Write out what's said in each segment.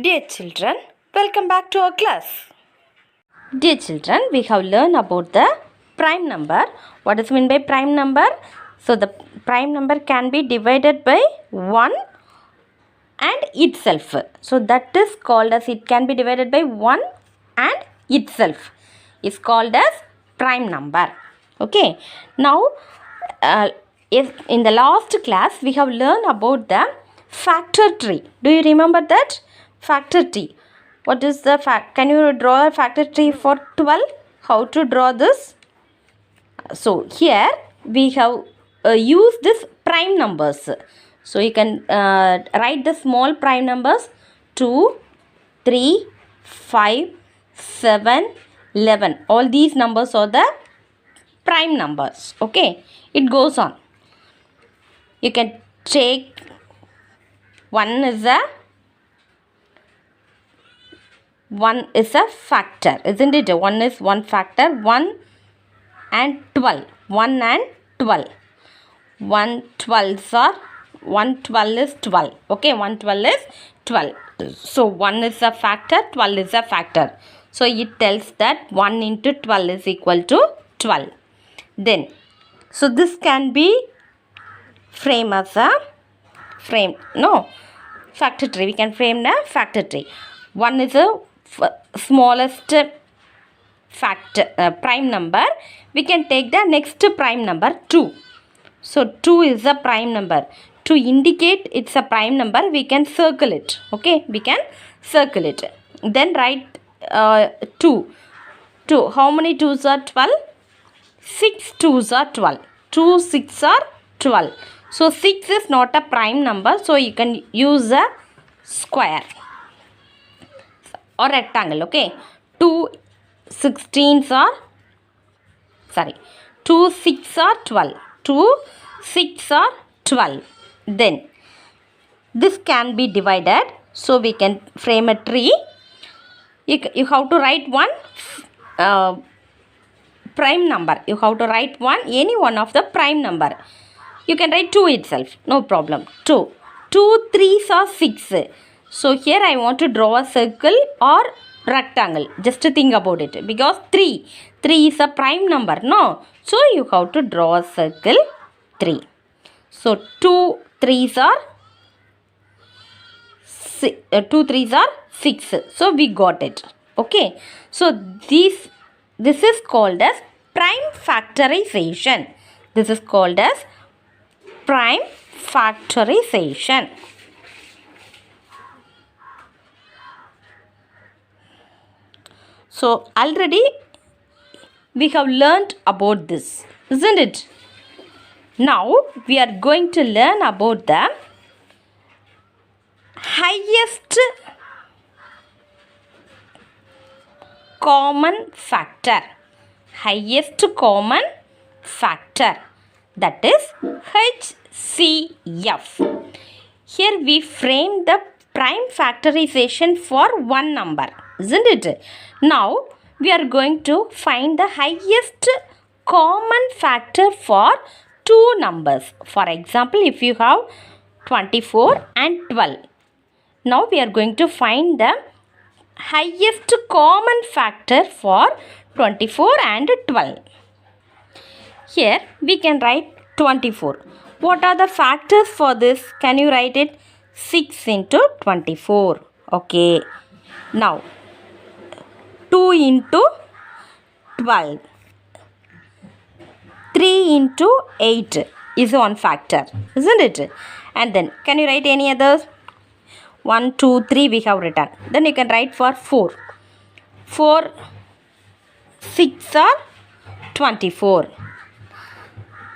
Dear children, welcome back to our class. Dear children, we have learned about the prime number. What is meant by prime number? So the prime number can be divided by 1 and itself. So that is called as, it can be divided by 1 and itself. Is called as prime number. Okay. Now, if in the last class we have learned about the factor tree. Do you remember that? Factor tree. What is the fact? Can you draw a factor tree for 12? How to draw this? So here we have used this prime numbers. So you can write the small prime numbers 2, 3, 5, 7, 11. All these numbers are the prime numbers. Okay. It goes on. You can take 1 is a factor, isn't it? 1 is one factor. 1 and 12. 1 and 12. 1 12s are 1 12 is 12. Okay, 1 12 is 12. So 1 is a factor, 12 is a factor. So it tells that 1 into 12 is equal to 12. Then, so this can be framed as a factor tree. We can frame the factor tree. 1 is a smallest factor prime number. We can take the next prime number 2. So 2 is a prime number. To indicate it's a prime number, we can circle it. Okay, we can circle it. Then write 2. 2. How many 2s are 12? 6 2s are 12. 2 6 are 12. So 6 is not a prime number. So you can use a square or rectangle. Okay. 2 16s are 2 6 are 12. 2 6 are 12. Then this can be divided. So we can frame a tree. You have to write one prime number. You have to write any one of the prime number. You can write 2 itself. No problem. 2. 2 3s are 6. So here I want to draw a circle or rectangle. Just to think about it. Because 3 is a prime number. No. So you have to draw a circle 3. So 2 3s are 6. So we got it. Okay. So this is called as prime factorization. This is called as prime factorization. So already we have learned about this, isn't it? Now we are going to learn about the highest common factor. Highest common factor, that is HCF. Here we frame the prime factorization for one number, isn't it? Now we are going to find the highest common factor for two numbers. For example, if you have 24 and 12. Now we are going to find the highest common factor for 24 and 12. Here we can write 24. What are the factors for this? Can you write it? 6 into 24. Okay. Now 2 into 12. 3 into 8 is one factor, isn't it? And then can you write any others? 1, 2, 3 we have written. Then you can write for 4. 4 6 are 24.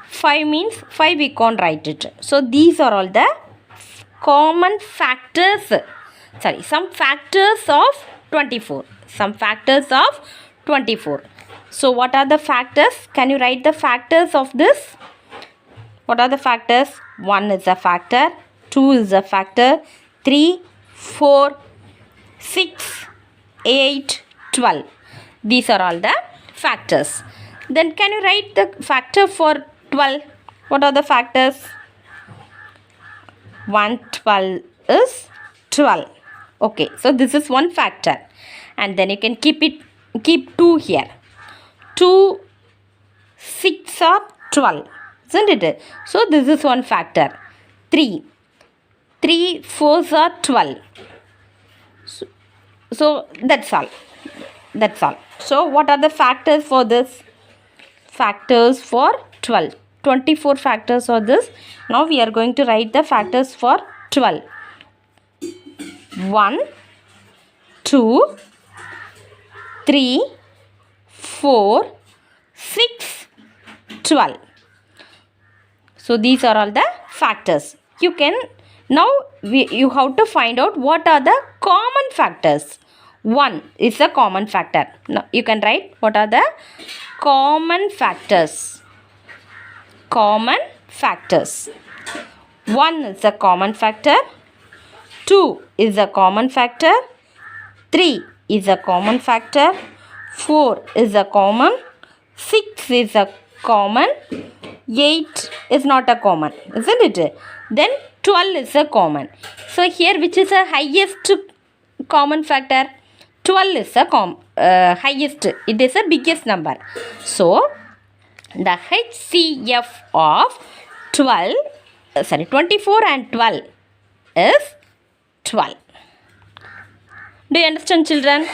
5 means 5 we can't write it. So these are all the common factors. Some factors of 24. Some factors of 24. So what are the factors? Can you write the factors of this? What are the factors? 1 is a factor. 2 is a factor. 3, 4, 6, 8, 12. These are all the factors. Then can you write the factor for 12? What are the factors? 1 12 is 12. Okay, so this is one factor. And then you can keep 2 here. 2, 6 are 12. Isn't it? So this is one factor. 3. 3 4s are 12. So that's all. That's all. So what are the factors for this? Factors for 12. 24 factors are this. Now we are going to write the factors for 12. 1, 2, 3, 4, 6, 12. So these are all the factors. You have to find out what are the common factors. 1 is a common factor. Now you can write what are the common factors. Common factors. 1 is a common factor. 2 is a common factor. 3 is a common factor. 4 is a common. 6 is a common. 8 is not a common, isn't it? Then 12 is a common. So here which is the highest common factor? 12 is a highest. It is the biggest number. So the HCF of 24 and 12 is 12. Do you understand, children?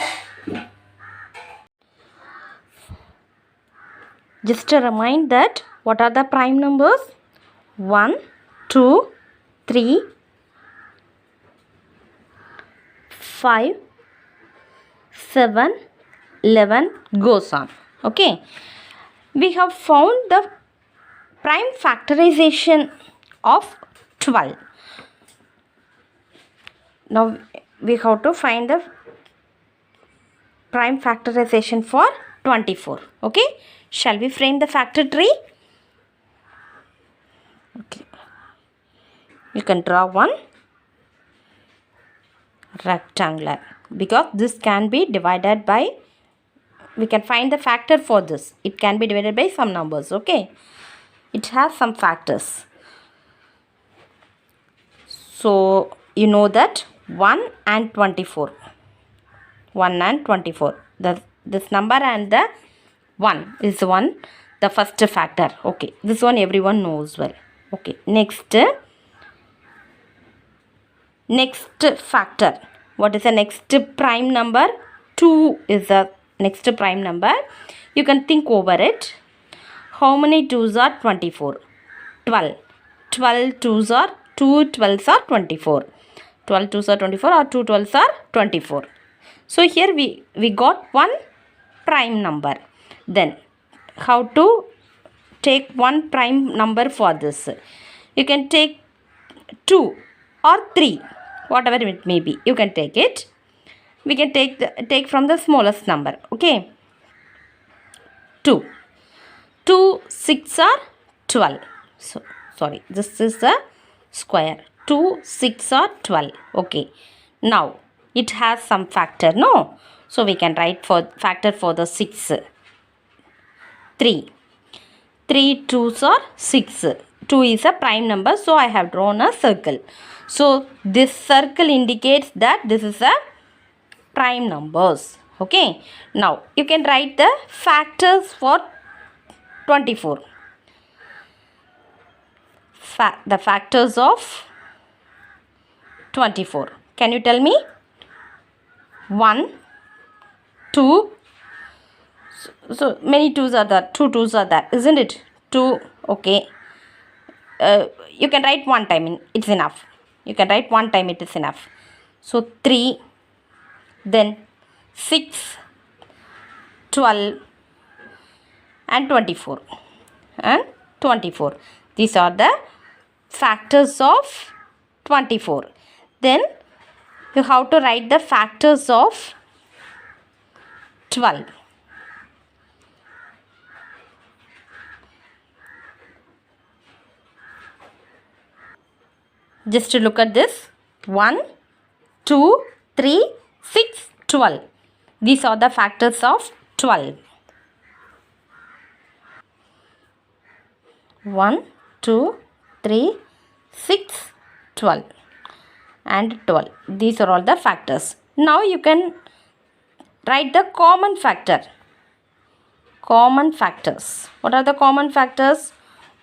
Just to remind that what are the prime numbers? 1, 2, 3, 5, 7, 11 goes on. Okay. We have found the prime factorization of 12. Now we have to find the prime factorization for 24. Okay. Shall we frame the factor tree? Okay. You can draw one rectangular because this can be divided by, we can find the factor for this. It can be divided by some numbers. Okay. It has some factors. So you know that 1 and 24. 1 and 24. This number and the 1 is the first factor. Okay. This one everyone knows well. Okay. Next factor. What is the next prime number? 2 is the next prime number. You can think over it. How many 2s are 24? 12. 12 2s are 2 12s are 24. 12 2s are 24 or 2 12s are 24. So here we got one prime number. Then how to take one prime number for this? You can take 2 or 3, whatever it may be. You can take it. We can take from the smallest number. Okay. 2. 2 6 are 12. So sorry, this is the square. 2 6 are 12. Okay. Now it has some factor, no? So we can write for factor for the 6. 3. 3 2s are 6. 2 is a prime number, so I have drawn a circle. So this circle indicates that this is a prime numbers. Okay. Now you can write the factors for 24. The factors of 24. Can you tell me? 1, 2. So many 2s are there. 2 2s are there, isn't it? 2. Okay. You can write one time. It's enough. You can write one time. It is enough. So 3. Then 6, 12 and 24 and 24. These are the factors of 24. Then you have to write the factors of 12. Just to look at this. 1, 2, 3, 6, 12. These are the factors of 12. 1, 2, 3, 6, 12. and 12. These are all the factors. Now you can write the common factor. Common factors. What are the common factors?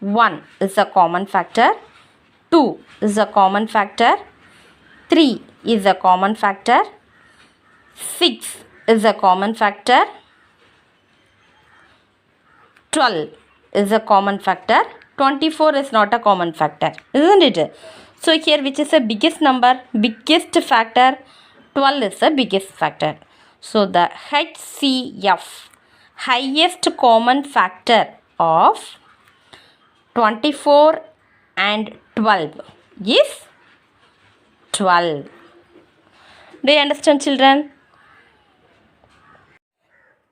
1 is a common factor. 2 is a common factor. 3 is a common factor. 6 is a common factor. 12 is a common factor. 24 is not a common factor, isn't it? So here, which is the biggest number? Biggest factor. 12 is the biggest factor. So the HCF, highest common factor of 24 and 12 is 12. Do you understand, children?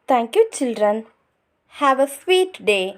Thank you, children. Have a sweet day.